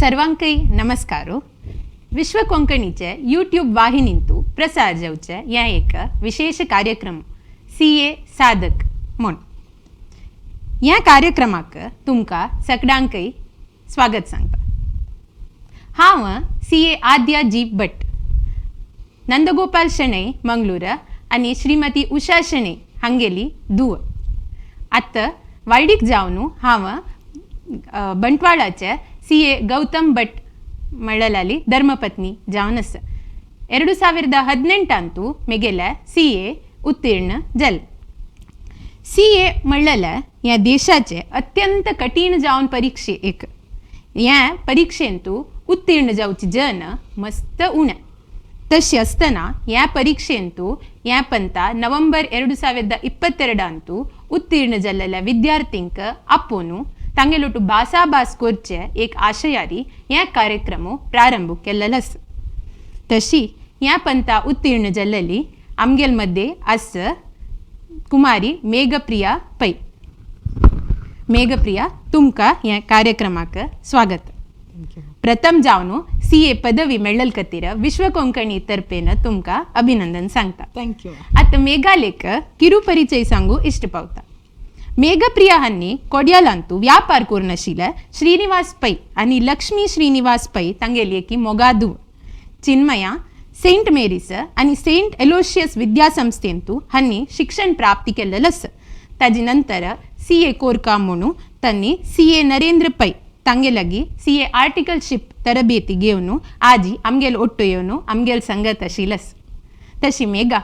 सर्वांकय नमस्कारो. विश्व कोंकणीचे यूट्यूब वाहिनींतू प्रसार जावचे ह्या एक विशेष कार्यक्रम CA साधक म्हण. ह्या कार्यक्रमाक तुमकां सगळ्यांकय स्वागत सांगता. हांव CA आद्या जी भट, नंदगोपाल शणै मंगळूर आणि श्रीमती उषा शणै हांगेली धूव. आतां वायडीक जावन हांव बंटवाळाचे CA गौतम भट मळलाली धर्मपत्नी जावन आसा. 2018 मेगेल्या CA उत्तीर्ण जालें. CA म्हणलेल्या ह्या देशाचे अत्यंत कठीण जावन परीक्षे एक. ह्या परीक्षेंतू उत्तीर्ण जावची जन मस्त उणें. तशी आसतना ह्या परीक्षेंतू ह्या पंता नोव्हेंबर 2022 उत्तीर्ण जाल्लेल्या विद्यार्थींक आपोवन तांगेलोटू भासाभास करचे एक आशयारी ह्या कार्यक्रम प्रारंभ केल्लो आसा. तशी ह्या पंता उत्तीर्ण जाल्लेली आमगेल मध्ये आस कुमारी मेघप्रिया पै. मेघप्रिया, तुमकां ह्या कार्यक्रमाक स्वागत. प्रथम जावन CA पदवी मेळ्ळल खातीर विश्व कोंकणी तर्फेन तुमकां अभिनंदन सांगता. थँक्यू. आता मेघालेक किरू परिचय सांगू इश्ट पावता. मेघप्रिया हांनी कोड्यालांतू व्यापार करून आशिल्ले श्रीनिवास पै आनी लक्ष्मी श्रीनिवास पै तांगेली एकी मोगा धूव. चिन्मया सेंट मेरीस आनी सेंट एलोशियस विद्यासंस्थेंतू हांनी शिक्षण प्राप्ती केल्लें आसा. ताजे नंतर CA कोरका म्हणून तांणी CA नरेंद्र पै तांगे लागी CA आर्टिकलशिप तरबेती घेवन आजी आमगेल ओट्टो येवन आमगेल संगत आशिल्लो आसा. तशी मेघा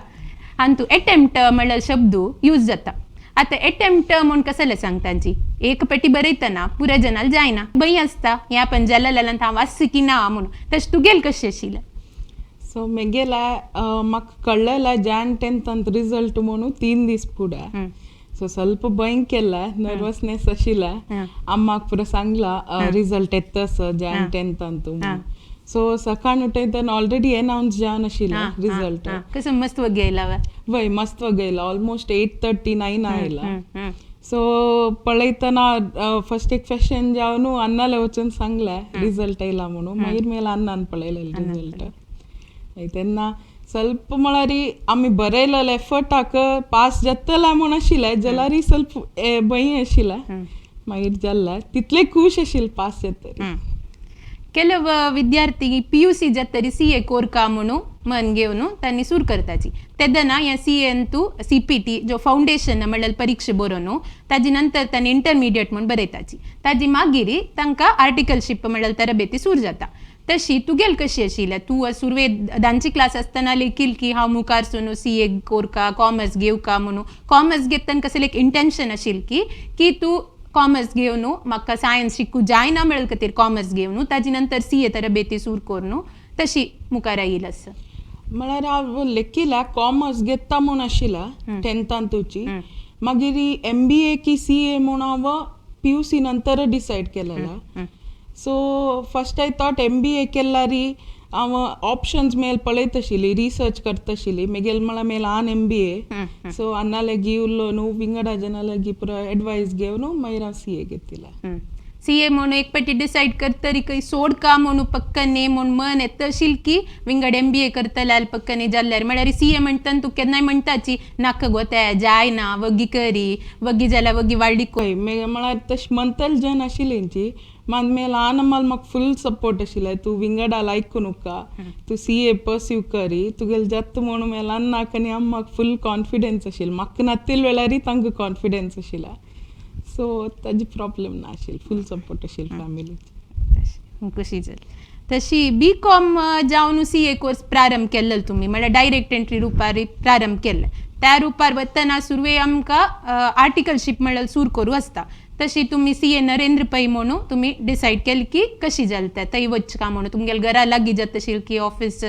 हांतू एटेम्प्ट म्हणल्यार शब्द यूज जाता. आता एटेम्प्ट म्हूण कसले सांगतांची एक पेटी बरयतना पुऱ्या जनाल जायना, भंय आसता ह्या पण जाल्यार हांव वाचसी की ना म्हणून. तशें तुगेल कशें आशिल्लें? सो मेगेला म्हाका कळलेला Jan 10th रिजल्ट म्हणून 3 दीस फुडें. सो ಸ್ವಲ್ಪ ಭಯ केला, नर्वसनेस आशिल्ला. अम्माक पुरो सांगला रिजल्ट येतस Jan 10th ಅಂತೂ. सो सकाळ उठयतना ऑलरेडी अनाउन्स जावन आशिल्ला रिजल्ट. कसं मस्त वगैयला वय मस्त वगैयला ऑलमोस्ट 8:39 आयला. सो पळयतना फर्स्ट एक क्वेश्चन जावन अन्नाले वचून सांगले रिजल्ट येयला म्हणून. मागीर मेला अन्नान पळयलें रिजल्ट. तेन्ना ಸ್ವಲ್ಪ म्हळ्यार आमी बरयलें एफर्टाक पास जातला म्हूण आशिल्लें जाल्यार ಸ್ವಲ್ಪ भंय आशिल्लें. मागीर जाल्लें तितलें खूश आशिल्लें पास जातरी. ಕೆಲವು ವಿದ್ಯಾರ್ಥಿ PUC ಜತ್ತರಿ CA कोरका म्हणून मन घेवन तांणी सूर करताची. तेदना या CA अंतू CPT जो फाउंडेशन म्हणल्यार परीक्षा बरोवन ताजे नंतर तांणी इंटरमिडिएट म्हणून बरयताची. ताजी मागीर तांकां आर्टिकलशिप म्हणल्यार तरबेती सूर जाता. तशी तुगेल कशी आशिल्लें? तूं सुरवे धांची क्लास आसतना लेखील की हांव मुखार सून CA कोरका कॉमर्स घेवका म्हणून. कॉमर्स घेतना कसलें एक इंटेंशन आशिल्लें की तूं कॉमर्स घेवन म्हाका सायन्स शिकू जायना म्हणल्या खातीर कॉमर्स घेवन ताजे नंतर CA तरबेती सूर करून तशी मुखार आयिल्ली आसा. म्हळ्यार हांव लेखिला कॉमर्स घेता म्हूण आशिल्ला 10th. मागीर MBA की CA म्हूण हांव PUC नंतर डिसायड केलेला. So first I thought MBA केल्यार हांव ऑप्शन्स मेल पळयत आशिल्ली, रिसर्च करता आशिल्ली. मेगेल म्हळ्यार मेल आन MBA. सो अन्नालेगी उरलो न्हू विंगडा जनालेगी पुरो एडवायस घेवन मागीर हांव CA घेतिला. CA म्हणून एक पेटी डिसायड करतरी खंय सोडका म्हणून पक्कने म्हणून मन येता आशिल्लें की विंगड MBA करतले जाल्यार पक्कने जाल्यार म्हळ्यार CA म्हणटना तूं केन्नाय म्हणटाची नाका गो तें जायना वगी करी वगी जाल्यार वगी वाडली खंय म्हळ्यार तशी म्हणटली जन आशिल्लींची. मात मेल आन म्हाका फूल सपोर्ट आशिल्लें. तूं विंगडा लायक नाका, तूं CA पर्स्यू करी, तुगेलें जाता म्हणून मेल अन्नाक आनी अम्माक फूल कॉन्फिडन्स आशिल्लो. म्हाका नातिल वेळार तांकां कॉन्फिडन्स आशिल्ला. सो ताजी प्रॉब्लेम ना आशिल्लो, फूल सपोर्ट आशिल्लो फॅमिलीची. कशी जाली. तशी BCom जावन CA कोर्स प्रारंभ केल्लो तुमी म्हळ्यार डायरेक्ट एंट्री रुपार प्रारंभ केल्ले. त्या रुपार वतना सुरवे आमकां आर्टिकलशिप म्हणल्यार सूर करूं आसता. तशी तुम्ही CA नरेंद्र पै म्हणून तुम्ही डिसायड केली की कशी जालता थंय वचका म्हणून. तुमगेल घरा लागीं जाता आशिल्लें की ऑफिस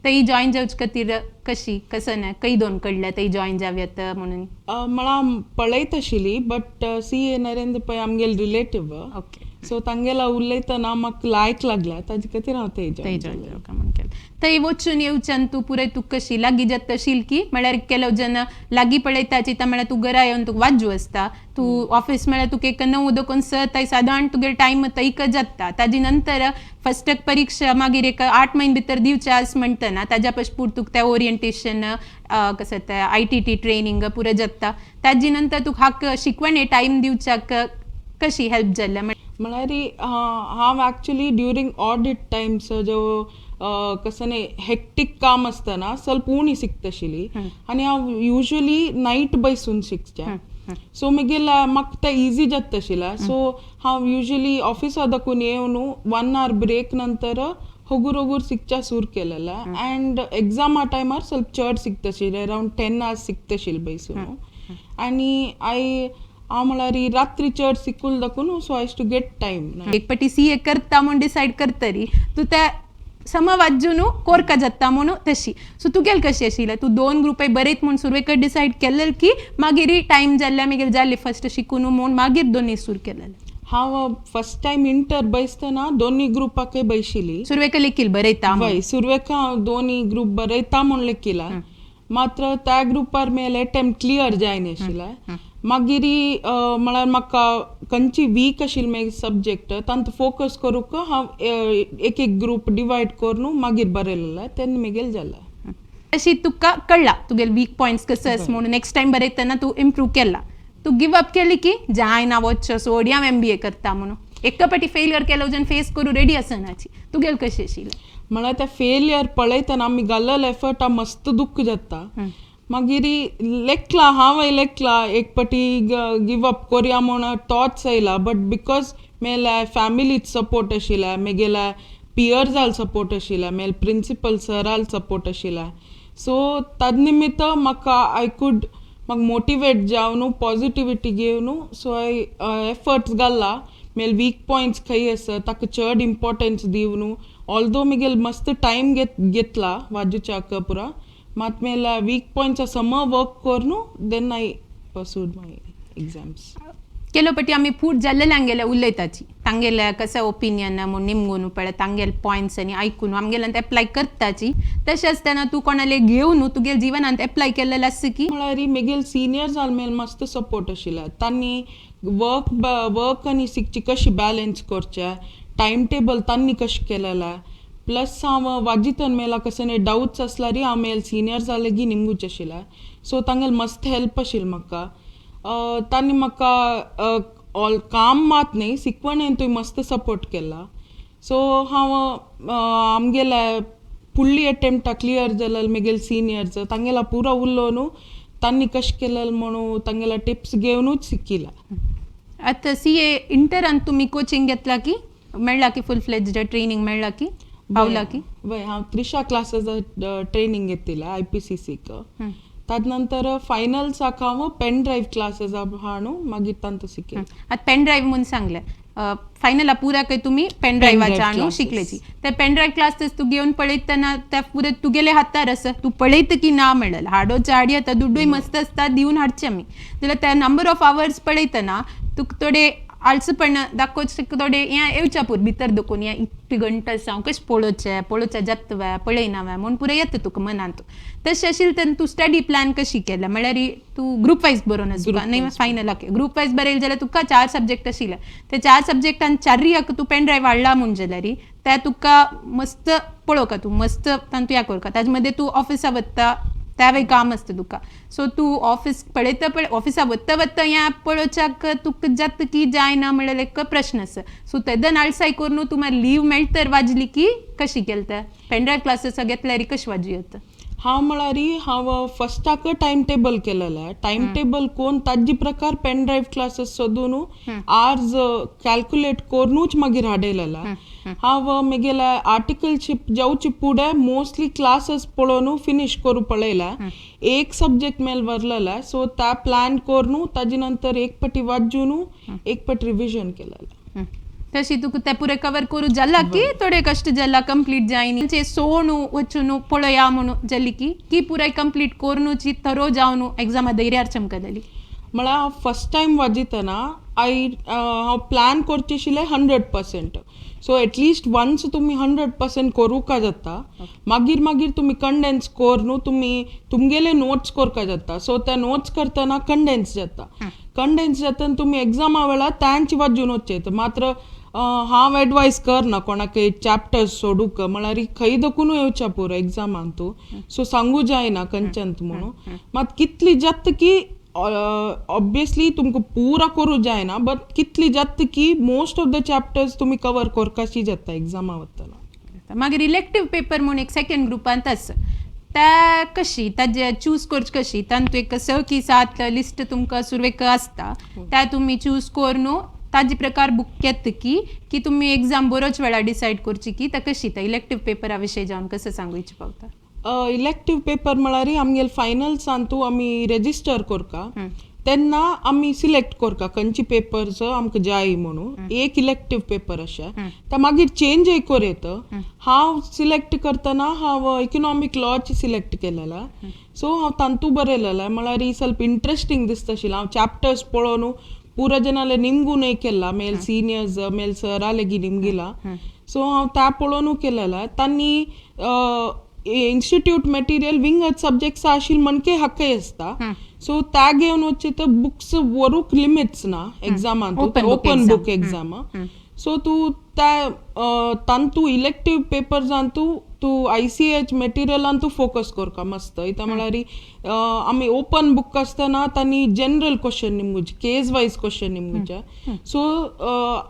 थंय जॉईन जावचे खातीर कशी कसं ना खंय दोन कडल्या थंय जॉईन जावयात म्हणून? म्हळ्यार पळयत आशिल्ली बट CA नरेंद्र पै आमगेल रिलेटिव्ह. ओके. सो तांगेला उलयतना म्हाका लायक लागला ताजे खातीर हांव थंय जॉईन जावका म्हणून केलें. थंय वचून येवच्यान तूं पुराय तूं कशी लागीं जाता तशील की म्हळ्यार केलो जन लागीं पळयता चिता म्हळ्यार तूं घरा येवन तुका वाजू आसता तूं ऑफिस म्हळ्यार तुका एक 9 दोन थंय सादारण तुगे टायम थंयक जाता ताजे नंतर फस्ट परीक्षा मागीर एक 8 म्हयने भितर दिवचे आस म्हणटना ताज्या पश्पूर तुका तें ओरिएंटेशन कसं तें ITT ट्रेनींग पुरो जाता ताजे नंतर तुका हाक शिकवणे टायम दिवच्याक कशी हेल्प जाल्या म्हळ्यार हांव ॲक्च्युली ड्युरींग ऑडिट टायम्स जो कसं न्ही हेक्टीक काम आसतना ಸ್ವಲ್ಪ उणी शिकतशिली आनी हांव युजली नायट बसून शिकचें सो मागीर म्हाका तें इजी जाता तशिला सो हांव युजली ऑफिसा दाखून येवन 1 hour ब्रेक नंतर होगूर शिकच्या सुरू केलेला अँड एग्जामा टायमार ಸ್ವಲ್ಪ चड शिकतशिलें अरावंड 10 hours शिकतशिल बसून आनी हांव म्हळ्यार रात्री चड शिकूल दाखून so I to get time एक पाटी CA करता म्हूण डिसायड करतरी तूं त्या समवाजून कोरका जाता म्हणून तशी सो तुगेल कशी आशिल्लें तूं 2 ग्रुपाय बरयत म्हूण सुरवेक डिसायड केलें की मागीर टायम जाल्ल्या मागीर जालें फस्ट शिकून म्हूण मागीर दोनी सुरू केलें हांव फस्ट टायम इंटर बसतना दोनी ग्रुपाकय बशिली सुरवेक लेखील बरयता वय सुरवेक हांव दोनी ग्रुप बरयता म्हूण लेखिला मात्र त्या ग्रुपार मेले अटेम्प्ट क्लियर जाय नाशिल्ले मागीर म्हळ्यार म्हाका खंयची वीक आशिल्ली मागीर सब्जेक्ट तांत फोकस करूंक हांव एक ग्रुप डिवायड करून मागीर बरयलें तेन्ना मागीर जालें तशी तुका कळला तुगेले वीक पॉयंट्स कसं आस म्हणून नेक्स्ट टायम बरयतना तूं इम्प्रूव केला तूं गिव अप केली की जायना वच्चो सोड हांव MBA करता म्हणून एक पाटी फेलियर केलो वचून फेस करूं रेडी आसनाची तुगेल कशी आशिल्लें म्हळ्यार तें फेलियर पळयतना आमी घाल्लेलो एफर्ट मस्त दुख्ख जाता मागीर लेखला एक पाटी गिव अप कोरया म्हूण थॉट्स येयला बट बिकॉज मेल्या फॅमिलीच सपोर्ट आशिल्ले मेगेल्या पियर्साल सपोर्ट आशिल्ले मेल प्रिंसिपल सराल सपोर्ट आशिल्ले सो ताज निमित्त म्हाका म्हाका मोटिवेट जावन पॉझिटिविटी घेवन सो हांव एफर्ट्स घाल्ला मेल वीक पॉयंट्स खंय आसा ताका चड इम्पॉर्टन्स दिवन ऑल्दो मुगेल मस्त टायम घेतला वाजूच्याक पुरा मात मेला वीक पॉयंट्स समर वर्क करून then I pursued my exams केलो पटी आमी फूट जाल्लेल्यांक गेल्या उलयताची तांगेल्या कसं ओपिनियन म्हूण निमगून पळय तांगेले पॉयंट्स आनी आयकून आमगेल्यान एप्लाय करताची तशें आसतना तूं कोणाले घेवन तुगेले जिवनांत एप्लाय केलेलें आसा की म्हळ्यार मेगेल सिनियर्स मेल मस्त सपोर्ट आशिल्ले तांणी वर्क आनी शिकची कशी बॅलन्स करचे टायम टेबल तांणी कशें केलेलें प्लस हांव वाजितन मेला कसं डाउट्स आसल्यार हांव मेल सिनियर्स लेगीत निमगूच आशिल्ले सो तांगेल मस्त हेल्प आशिल्लें म्हाका तांणी म्हाका काम मात न्ही शिकवणेन तुवें मस्त सपोर्ट केला सो हांव आमगेले फुडली अटेम्प्टा क्लियर जालें मेगेल सिनियर्स तांगेला पुरो उरलो न्हू तांणी कशें केलें म्हणून तांगेला टिप्स घेवनूच शिकिला आतां CA इंटरान तुमी कोचिंग घेतला की मेळ्ळा की फुल फ्लेज्ड ट्रेनिंग मेळ्ळा की पावला की वय हांव त्रिशा क्लासेस ट्रेनिंग घेतिला IPCCक ताज नंतर फायनल्साक हांव पेन ड्रायव्ह क्लासेस हाणू मागीर तांत शिकें आतां पेन ड्रायव्ह म्हूण सांगलें फायनला पुरा काही तुमी पेन ड्रायव्हाच्या आणू शिकलेची ते पेन ड्रायव्ह क्लासेस तू घेऊन पळयतना त्या पुरे तुगेले हातार आसा तू पळयत की ना म्हणलें हाडोच्या हाडी आता दुड्डूय मस्त आसता दिवन हाडचे आमी जाल्यार त्या नंबर ऑफ आवर्स पळयतना तुका थोडे आळसपण दाखोवचे थोडे हें येवच्या पूर भितर दुखून हें इतली घंटा हांव कशें पळोवचें जातवे पळयनावे म्हूण पुरो येता तुका मनांत तशें आशिल्लें तेन्ना तूं स्टडी प्लॅन कशी केलें म्हळ्यार तूं ग्रूप वायज बरोवन तुका न्ही फायनलाक ग्रूप वायज बरयलें जाल्यार तुका 4 सब्जेक्ट आशिल्ले ते 4 सब्जेक्टान 4 तूं पेन ड्रायव्ह हाडला म्हूण जाल्यार त्या तुका मस्त पळोवका तूं मस्त तातूंत या करता ताजे मदें तूं ऑफिसा वता त्यावेळी काम असतं तुका सो तू ऑफिस पळयता ऑफिसा वता वता या पळोवच्याक तुका जाता की जायना म्हणल्यार एक प्रश्न आसा सो तेदन आळसाय करून तूं मागीर लीव मेळतर वाजली की कशी केलता पेन ड्रायव्ह क्लासेस घेतल्यार कशी वाजी येता हांव म्हळ्यार हांव फस्टाक टायम टेबल केलेलें टायम टेबल कोण ताजे प्रकार पेन ड्रायव्ह क्लासेस सोदून आर्ज कॅल्क्युलेट करूनच मागीर हाडयलेलें हांव म्हगेले आर्टिकलशीप जावचे फुडें मोस्टली क्लासेस पळोवन फिनिश करूं पळयलें एक सब्जेक्ट मेल व्हरलेलें सो त्या प्लॅन करून ताजे नंतर एक पाटी वाजून एक पाटी रिविजन केलेलें तशी तुका ते पुरे कवर करूं जाला की थोडे कष्ट जाला कंप्लीट जायनी सोणू वचून पळया म्हणून जाली की पुराय कंप्लीट करूनची थरो जावन एग्जामा धैर्यार चमकलेली म्हळ्यार फर्स्ट टायम वाजितना हांव प्लॅन करचें आशिल्लें 100%. सो एटलिस्ट वन्स तुमी 100% करूंका जाता, मागीर तुमी कंडेन्स कोर न्हू तुमगेले नोट्स करका जाता. सो त्या नोट्स करतना कंडेन्स जाता तुमी एग्जामा वेळार तांची वाजून वचचें. मात्र हांव एडवायस करना कोणाकय चॅप्टर्स सोडूंक, म्हळ्यार खंय दखून येवच्या पुरो एग्जामांत तूं. सो सांगू जायना खंयच्यांत म्हणून. मात कितली जाता की ऑब्वियसली तुमकां पुरा करूं जायना, बट कितली जाता की मोस्ट ऑफ द चॅप्टर्स तुमी कवर करपाची जाता एग्जामा वतना. मागीर इलेक्टीव पेपर म्हणून एक सेकंड ग्रुपांत आसा, त्या कशी ताजे चूज करची कशी? तातूंत एक 6 की 7 लिस्ट तुमकां सुरवेक आसता, त्या तुमी चूज कोर न्हू ताजे प्रकार बुक घेता की तुमी एग्जाम बरोच वेळा डिसायड करची की ता कशी त्या इलेक्टीव पेपरा विशयी जावन कसं सांगूच पावता? इलेक्टीव पेपर म्हळ्यार आमगेले फायनल्सांतू आमी रेजिस्टर करका तेन्ना आमी सिलेक्ट करका खंयची पेपर्स आमकां जाय म्हणून. एक इलेक्टीव पेपर अशें ते मागीर चेंजय कोर येता. हांव सिलेक्ट करतना हांव इकॉनॉमिक लॉची सिलेक्ट केलेला. सो हांव तांतू बरयलेलें, म्हळ्यार ही ಸ್ವಲ್ಪ इंट्रस्टिंग दिसता आशिल्लें. हांव चॅप्टर्स पळोवन पूरा जनाले निमगूनय केला, मेल सिनियर्स मेल सरा लेगी निमगिला. सो हांव त्या पळोवनू केलेला. तांणी इन्स्टिट्यूट मटेरियल विंगड सब्जेक्ट्स आशिल्ले म्हणके हक्कय आसता. सो त्या घेवन वचचे तर बुक्स वरूक लिमिट्स ना एग्जामांत, ओपन बुक एग्जाम. सो तूं त्या तांतू इलेक्टीव पेपर्सांतू तूं ICH मटेरियलान तूं फोकस करका मस्त. इता म्हळ्यार आमी ओपन बुक आसतना तांणी जनरल क्वेश्चन निमगुचे, केस वायज क्वेश्चन निमगुचे. सो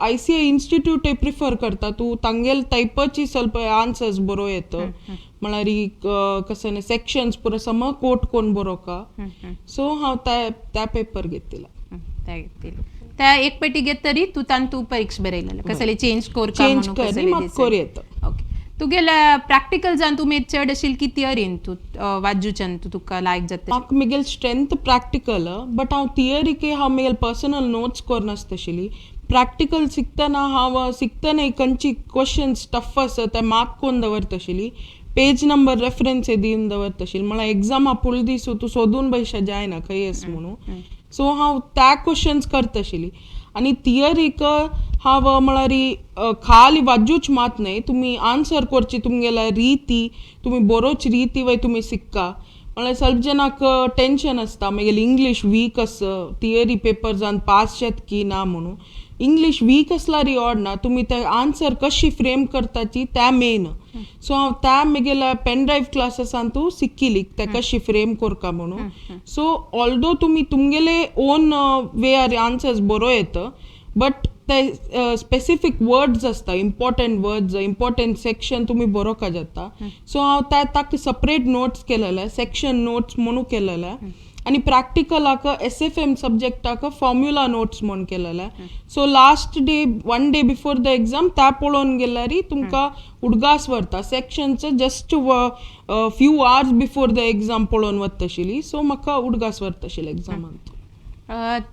ICA इन्स्टिट्यूटय प्रिफर करता तूं तांगेल टायपाची ಸ್ವಲ್ಪ आन्सर्स बरो येता. म्हळ्यार कसं सेक्शन्स पुरो सम कोट कोण बरोवका. सो हांव त्या पेपर घेतिला. त्या एक पेटी घेत तरी तू तांतू परीक्षा बरयलेलं कसले चेंज कोर येता. ओके. तुगेल्या प्रॅक्टिकल्सान तू मेद चड आशिल्ली की थियरीन तू वाजूच्यान तुका लायक जाता? म्हाका म्हगेल स्ट्रेंथ प्रॅक्टिकल, बट हांव थियरीके हांव म्हगेल पर्सनल नोट्स करनासता आशिल्ली. प्रॅक्टिकल शिकतना हांव शिकतना खंयची क्वेश्चन्स टफ आसा ते मार्क करून दवरता आशिल्ली. पेज नंबर रेफरन्स दिवन दवरता आशिल्ली. म्हळ्यार एग्जामा फूल दीस तूं सोदून बसचें जायना खंय आसा म्हणून. सो हांव त्या क्वेश्चन्स करता आशिल्ली. आनी थियरीक हांव म्हळ्यार खाली वाजूच मात न्हय, तुमी आन्सर करची तुमगेल्या रिती, तुमी बरोवची रिती वय तुमी शिकका. म्हळ्यार ಸ್ವಲ್ಪ जनाक टेन्शन आसता म्हगेली इंग्लीश वीक आसा, थियरी पेपर्सांत पास शेत की ना म्हणून. इंग्लीश वीक असल्यार ऑड ना, तुमी ते आन्सर कशी फ्रेम करताची त्या मेन. सो हांव त्या म्हगेल्या पेन ड्रायव्ह क्लासेसांतू शिकिल्ली ते कशी फ्रेम करका म्हणून. सो ऑल्दो तुमी तुमगेले ओन वेआर आन्सर्स बरो येता, बट ते स्पेसिफीक वर्ड्स आसता, इम्पॉर्टंट वर्ड्स, इम्पॉर्टंट सेक्शन तुमी बरोवका जाता. सो हांव ताका सपरेट नोट्स केलेले, सेक्शन नोट्स म्हणून केलेले. आनी प्रॅक्टिकलाक SFM सब्जेक्टाक फॉर्म्युला नोट्स म्हणून केलेले. So last day 1 day before the exam त्या पळोवन गेल्यार तुमकां उडगास व्हरता. Sections just few hours before the exam पळोवन वता आशिल्ली. सो म्हाका उडगास व्हरता आशिल्ले एग्जामांत.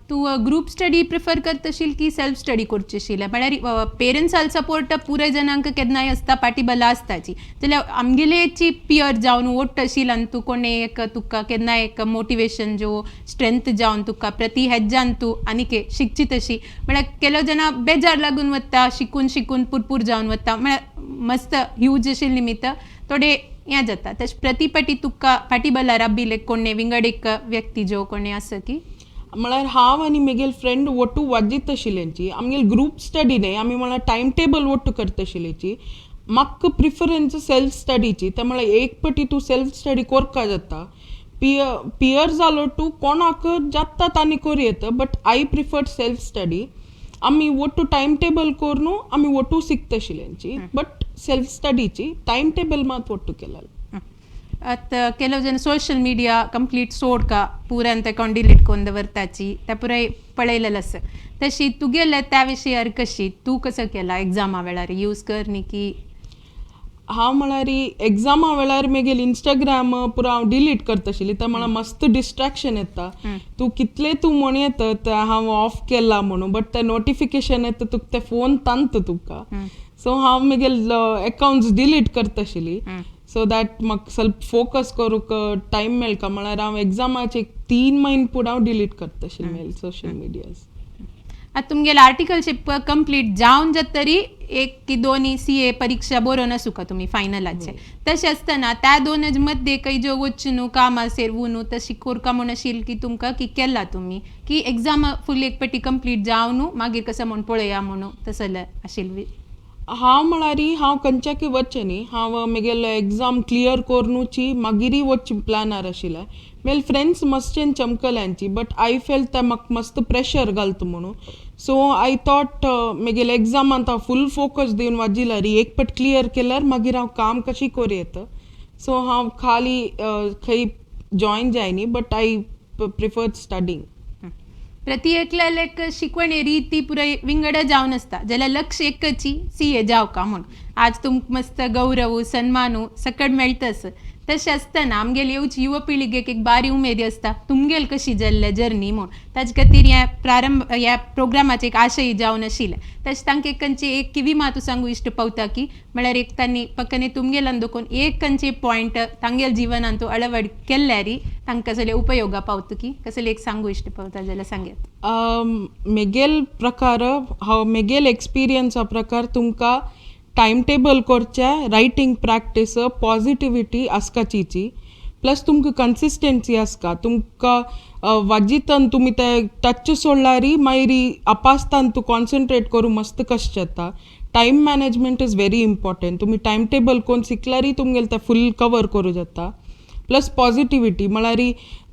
तू ग्रुप स्टडी प्रिफर करता आशिल्ली की सेल्फ स्टडी करची आशिल्लें? म्हळ्यार पेरंट्साल सपोर्ट पुराय जनांक केन्नाय आसता, पाठीबला आसताची. जाल्यार आमगेलेची पियर जावन ओट आशिल्ली आनी तूं कोणे एक तुका केन्नाय एक मोटिवेशन जो स्ट्रेंथ जावन तुका प्रति हेज्यान तूं आनीक शिकची तशी. म्हळ्यार केलो जना बेजार लागून वता, शिकून पुरपूर जावन वता. म्हळ्यार मस्त ह्यूज आशिल्ले निमित्त थोडे हें जाता. तशें प्रतिपाटी तुका फाटीबला राबिल्ले कोणे विंगड एक व्यक्ती जो कोणे आसा की? म्हळ्यार हांव आनी म्हगेल फ्रेंड ओट्टू वाजीत आशिल्ल्यांची. आमगेल ग्रुप स्टडी न्हय, आमी म्हळ्यार टायम टेबल ओट्टू करता आशिल्लीची. म्हाका प्रिफरन्स सेल्फ स्टडीची. ते म्हळ्यार एक पाटी तूं सेल्फ स्टडी करका जाता. पियर जालो तूं कोणाक जाता तांणी करूं येता, but I prefer self study. आमी ओट्टू टायम टेबल करून आमी ओट्टू शिकता आशिल्ल्यांची, बट सेल्फ स्टडीची टायम टेबल मात ओट्टू केलेलें. ಕೆಲವು ಜನ ಸೋಷಿಯಲ್ ಮೀಡಿಯಾ ಕಂಪ್ಲೀಟ್ ಸೋಡ್ಕ ಪೂರ ಅಂತ ಡಿಲೀಟ್ ಕೊಂಡು दवरताची त्या पुराय पळयलेलंस. तशी तुगेले त्या विशयार कशी तू कसं केला एग्जामा वेळार यूज करनी की? हांव म्हळ्यार एग्जामा वेळार म्हगेल इंस्टाग्राम पुरो हांव डिलीट करता आशिल्ली. ते म्हळ्यार मस्त डिस्ट्रॅक्शन येता. तूं कितले तूं म्हणयता ते हांव ऑफ केला म्हणून, बट ते नोटिफिकेशन येता तुका ते फोन तांत तुका. सो हांव म्हगेल अकाउंट्स डिलीट करता आशिल्ली. सो दॅट म्हाका ಸ್ವಲ್ಪ फोकस करूंक टायम मेळटा. म्हळ्यार हांव एग्जामाचे 3 म्हयने पुरो हांव डिलीट करता आशिल्लें सोशल मिडियाज. आता तुमगेले आर्टिकलशिप कंप्लीट जावन जात तरी एक की दोन्ही CA परीक्षा बरोवन आसूं का तुम्ही फायनलाचे तशें आसतना त्या दोनच मध्ये काही जो वच्ची न्हू काम असेल न्हू तशी कोरका म्हण आशिल की तुमकां की केला तुम्ही की एग्जाम फुल एक पटी कंप्लीट जावन न्हू मागीर कसं म्हण पळया म्हणून तसले आशिल हांव म्हळ्यारी हांव खंयच्याकय वच्चें न्ही हांव म्हगेलो एग्जाम क्लियर कोरनूची मागीर वच्ची प्लॅनार आशिल्लें मेल फ्रेंड्स मस्तेन चमकल्यांची बट आय फेल्ट ते म्हाका मस्त प्रेशर घालता म्हणून सो आय थॉट म्हगेले एग्जामांत हांव फूल फोकस दिवन वाजिला री एक पट क्लियर केल्यार मागीर हांव काम कशी कोरूं येता सो हांव खाली खंय जॉयन जायनी बट आय प्रिफर्ड स्टडींग प्रति एकल्याक शिकवण रीती पुराय विंगड जावन आसता जाल्यार लक्ष एकची CA जाव का म्हूण आज तुमकां मस्त गौरव सन्मानू सकड मेळटस तशें आसतना आमगेली येवची युवा पिळगेक एक बारी उमेद आसता तुमगेल कशी जाल्ले जर्नी म्हूण ताजे खातीर ह्या प्रोग्रामाचे एक आशय जावन आशिल्ले तशें तांकां एक खंयची एक किवी मातू सांगू इश्ट पावता की म्हळ्यार एक तांणी पक्कने तुमगेलान दुखून एक खंयचे पॉयंट तांगेल जिवनान तूं अळवड केल्यार तांकां कसले उपयोगा पावता की कसले एक सांगू इश्ट पावता जाल्यार सांगयात म्हगेल प्रकार हांव म्हगेल एक्सपिरियन्सा प्रकार तुमकां टायम टेबल करचें रायटींग प्रॅक्टीस पॉझिटिविटी आसपाची प्लस तुमकां कन्सिस्टन्सी आसका तुमकां वाजितान तुमी ते टच सोडल्यार मागीर आपासतान तूं कॉन्सन्ट्रेट करूं मस्त कशें जाता time management is very important तुमी टायम टेबल कोण शिकल्यार तुमगेलें तें फूल कवर करूं जाता प्लस पॉझिटिविटी म्हळ्यार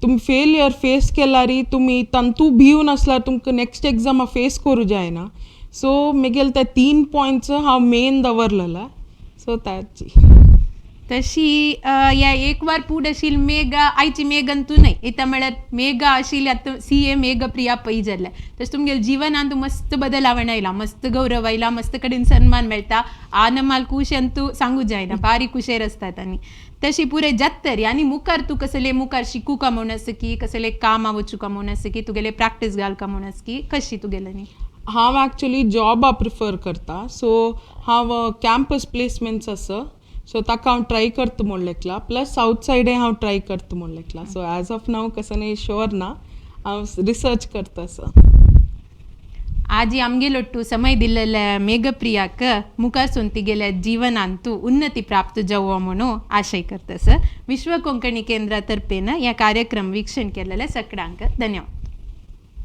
तुमी फेलियर फेस केल्यार तुमी तांतू भिवून आसल्यार तुमकां नेक्स्ट एग्जामा फेस करूं जायना सो म्हगेल ते 3 पॉयंट्स हांव मेन दवरलेला सो ताची तशी ह्या एक वार पूड आशिल मेगा आयची मेघन तू न्हय इता म्हळ्यार मेगा आशिल्ली आतां CA मेघप्रिया पै जाल्ले तशें तुमगेले जिवनान तूं मस्त बदलावण आयला मस्त गौरव आयला मस्त कडेन सन्मान मेळटा आनमाल खुशेन तूं सांगू जायना बारी खुशेर आसतात आनी तशी पुरे जात तरी आनी मुखार तूं कसले मुखार शिकू का म्हूण आस की कसले कामा वचूं का म्हूण आस की तुगेले प्रॅक्टीस घाल का म्हूण आस की कशी तुगेलें न्ही हांव एक्चुली जॉबा प्रिफर करता सो हांव कॅम्पस प्लेसमेंट्स आसा सो ताका हांव ट्राय करता म्हूण लेखला प्लस साऊथ सायडे हांव ट्राय करता म्हूण लेखला सो एज ऑफ नाव कसं नाही श्योर ना हांव रिसर्च करता सो आज आमगेलोट्टू समय दिल्लेले मेघप्रियाक मुखार सून तिगेल्या जीवनान तूं उन्नती प्राप्त जावो म्हणून आशय करता विश्व कोंकणी केंद्रा तर्फेन ह्या कार्यक्रम वीक्षण केलेल्या सगळ्यांक धन्यवाद.